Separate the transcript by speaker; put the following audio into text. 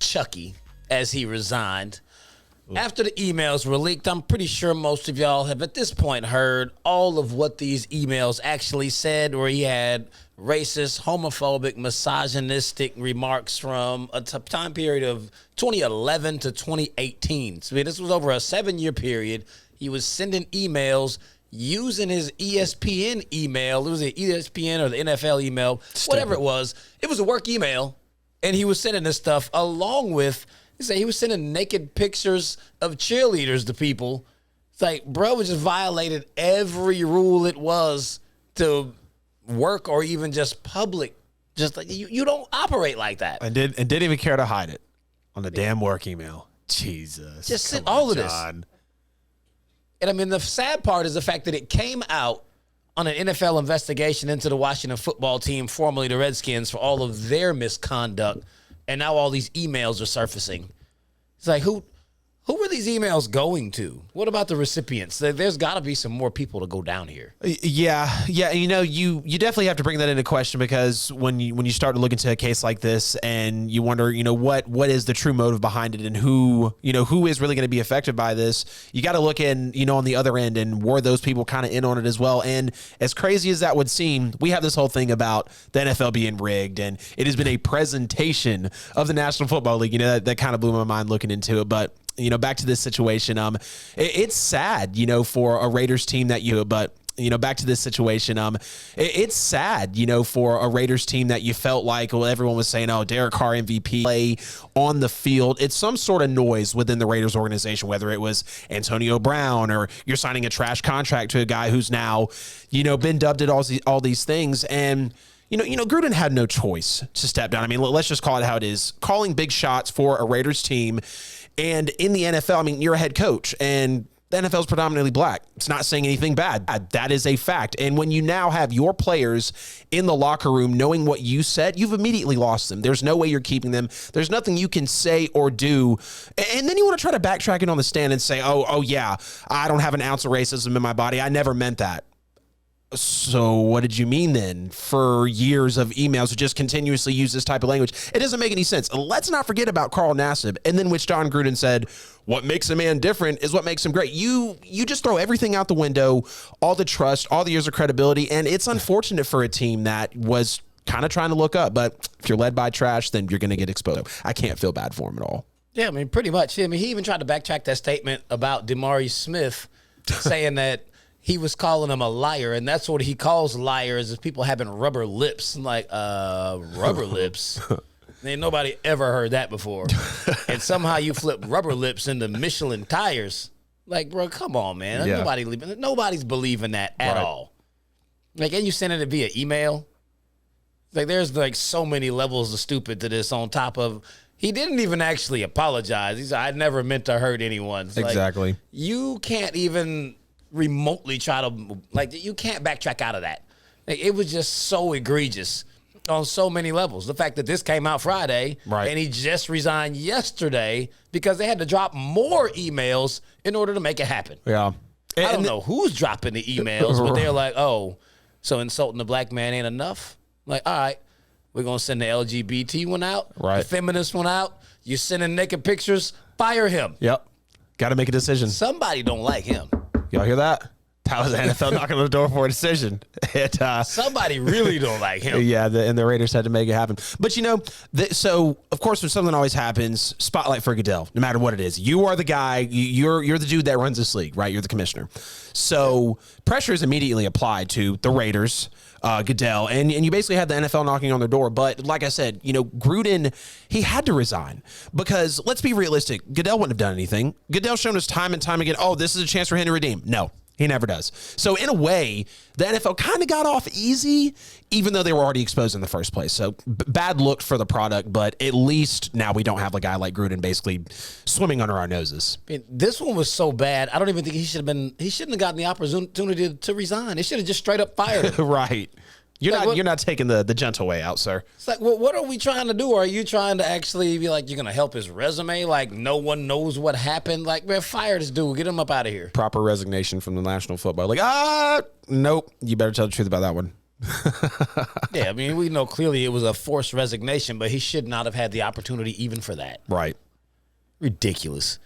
Speaker 1: Chucky as he resigned. After the emails were leaked, I'm pretty sure most of y'all have at this point heard all of what these emails actually said, where he had racist, homophobic, misogynistic remarks from a time period of 2011 to 2018. So this was over a 7-year period. He was sending emails using his ESPN email. It was the ESPN or the NFL email, whatever it was. It was a work email, and he was sending this stuff along with, he was sending naked pictures of cheerleaders to people. It's like, bro, just violated every rule it was to work or even just public. Just like you don't operate like that.
Speaker 2: And didn't even care to hide it on the damn work email. Jesus.
Speaker 1: Just sent all of this. And I mean, the sad part is the fact that it came out on an NFL investigation into the Washington football team, formerly the Redskins, for all of their misconduct. And now all these emails are surfacing. It's like, who were these emails going to? What about the recipients? There's got to be some more people to go down here.
Speaker 2: Yeah. You know, you definitely have to bring that into question, because when you start to look into a case like this and you wonder, you know, what is the true motive behind it, and who is really going to be affected by this, you got to look in, you know, on the other end, and were those people kind of in on it as well? And as crazy as that would seem, we have this whole thing about the NFL being rigged, and it has been a presentation of the National Football League. You know, that kind of blew my mind looking into it. But you know, back to this situation, it's sad, you know, for a Raiders team that back to this situation, it's sad, you know, for a Raiders team that you felt like, well, everyone was saying, oh, Derek Carr MVP play on the field. It's some sort of noise within the Raiders organization, whether it was Antonio Brown or you're signing a trash contract to a guy who's now, you know, been dubbed at all these things. And You know, Gruden had no choice to step down. I mean, let's just call it how it is. Calling big shots for a Raiders team. And in the NFL, I mean, you're a head coach, and the NFL is predominantly black. It's not saying anything bad. That is a fact. And when you now have your players in the locker room knowing what you said, you've immediately lost them. There's no way you're keeping them. There's nothing you can say or do. And then you want to try to backtrack it on the stand and say, oh yeah, I don't have an ounce of racism in my body. I never meant that. So what did you mean then? For years of emails to just continuously use this type of language, it doesn't make any sense. Let's not forget about Carl Nassib, and then which Jon Gruden said, what makes a man different is what makes him great. You just throw everything out the window, all the trust, all the years of credibility, and it's unfortunate for a team that was kind of trying to look up, but if you're led by trash, then you're going to get exposed. I can't feel bad for him at all.
Speaker 1: Yeah, I mean, pretty much. I mean, he even tried to backtrack that statement about Demari Smith saying that he was calling him a liar, and that's what he calls liars, is people having rubber lips. I'm like, rubber lips? Ain't nobody ever heard that before. And somehow you flip rubber lips into Michelin tires. Like, bro, come on, man.
Speaker 2: Yeah.
Speaker 1: Nobody's believing that at all. Like, and you sending it via email. Like, there's like so many levels of stupid to this on top of, he didn't even actually apologize. He said, I never meant to hurt anyone. It's
Speaker 2: exactly.
Speaker 1: Like, you can't even remotely try to, like, you can't backtrack out of that. Like, it was just so egregious on so many levels. The fact that this came out Friday,
Speaker 2: right,
Speaker 1: and he just resigned yesterday because they had to drop more emails in order to make it happen.
Speaker 2: Yeah.
Speaker 1: I don't know who's dropping the emails, but they're like, oh, so insulting the black man ain't enough? Like, all right, we're going to send the LGBT one out,
Speaker 2: right,
Speaker 1: the feminist one out. You're sending naked pictures, fire him.
Speaker 2: Yep. Got to make a decision.
Speaker 1: Somebody don't like him.
Speaker 2: Y'all hear that? That was the NFL knocking on the door for a decision.
Speaker 1: Somebody really don't like him.
Speaker 2: Yeah, and the Raiders had to make it happen. But, you know, so, of course, when something always happens, spotlight for Goodell, no matter what it is. You are the guy. You're the dude that runs this league, right? You're the commissioner. So pressure is immediately applied to the Raiders, Goodell, and you basically had the NFL knocking on their door. But like I said, you know, Gruden, he had to resign because, let's be realistic, Goodell wouldn't have done anything. Goodell's shown us time and time again, oh, this is a chance for him to redeem. No. He never does. So in a way, the NFL kind of got off easy, even though they were already exposed in the first place. So bad look for the product, but at least now we don't have a guy like Gruden basically swimming under our noses.
Speaker 1: I mean, this one was so bad. I don't even think he shouldn't have gotten the opportunity to resign. They should have just straight up fired him.
Speaker 2: Right. You're not taking the gentle way out, sir.
Speaker 1: It's like, well, what are we trying to do? Are you trying to actually be like, you're going to help his resume? Like, no one knows what happened? Like, man, fire this dude. Get him up out of here.
Speaker 2: Proper resignation from the National Football League. Nope. You better tell the truth about that one.
Speaker 1: Yeah, I mean, we know clearly it was a forced resignation, but he should not have had the opportunity even for that.
Speaker 2: Right.
Speaker 1: Ridiculous.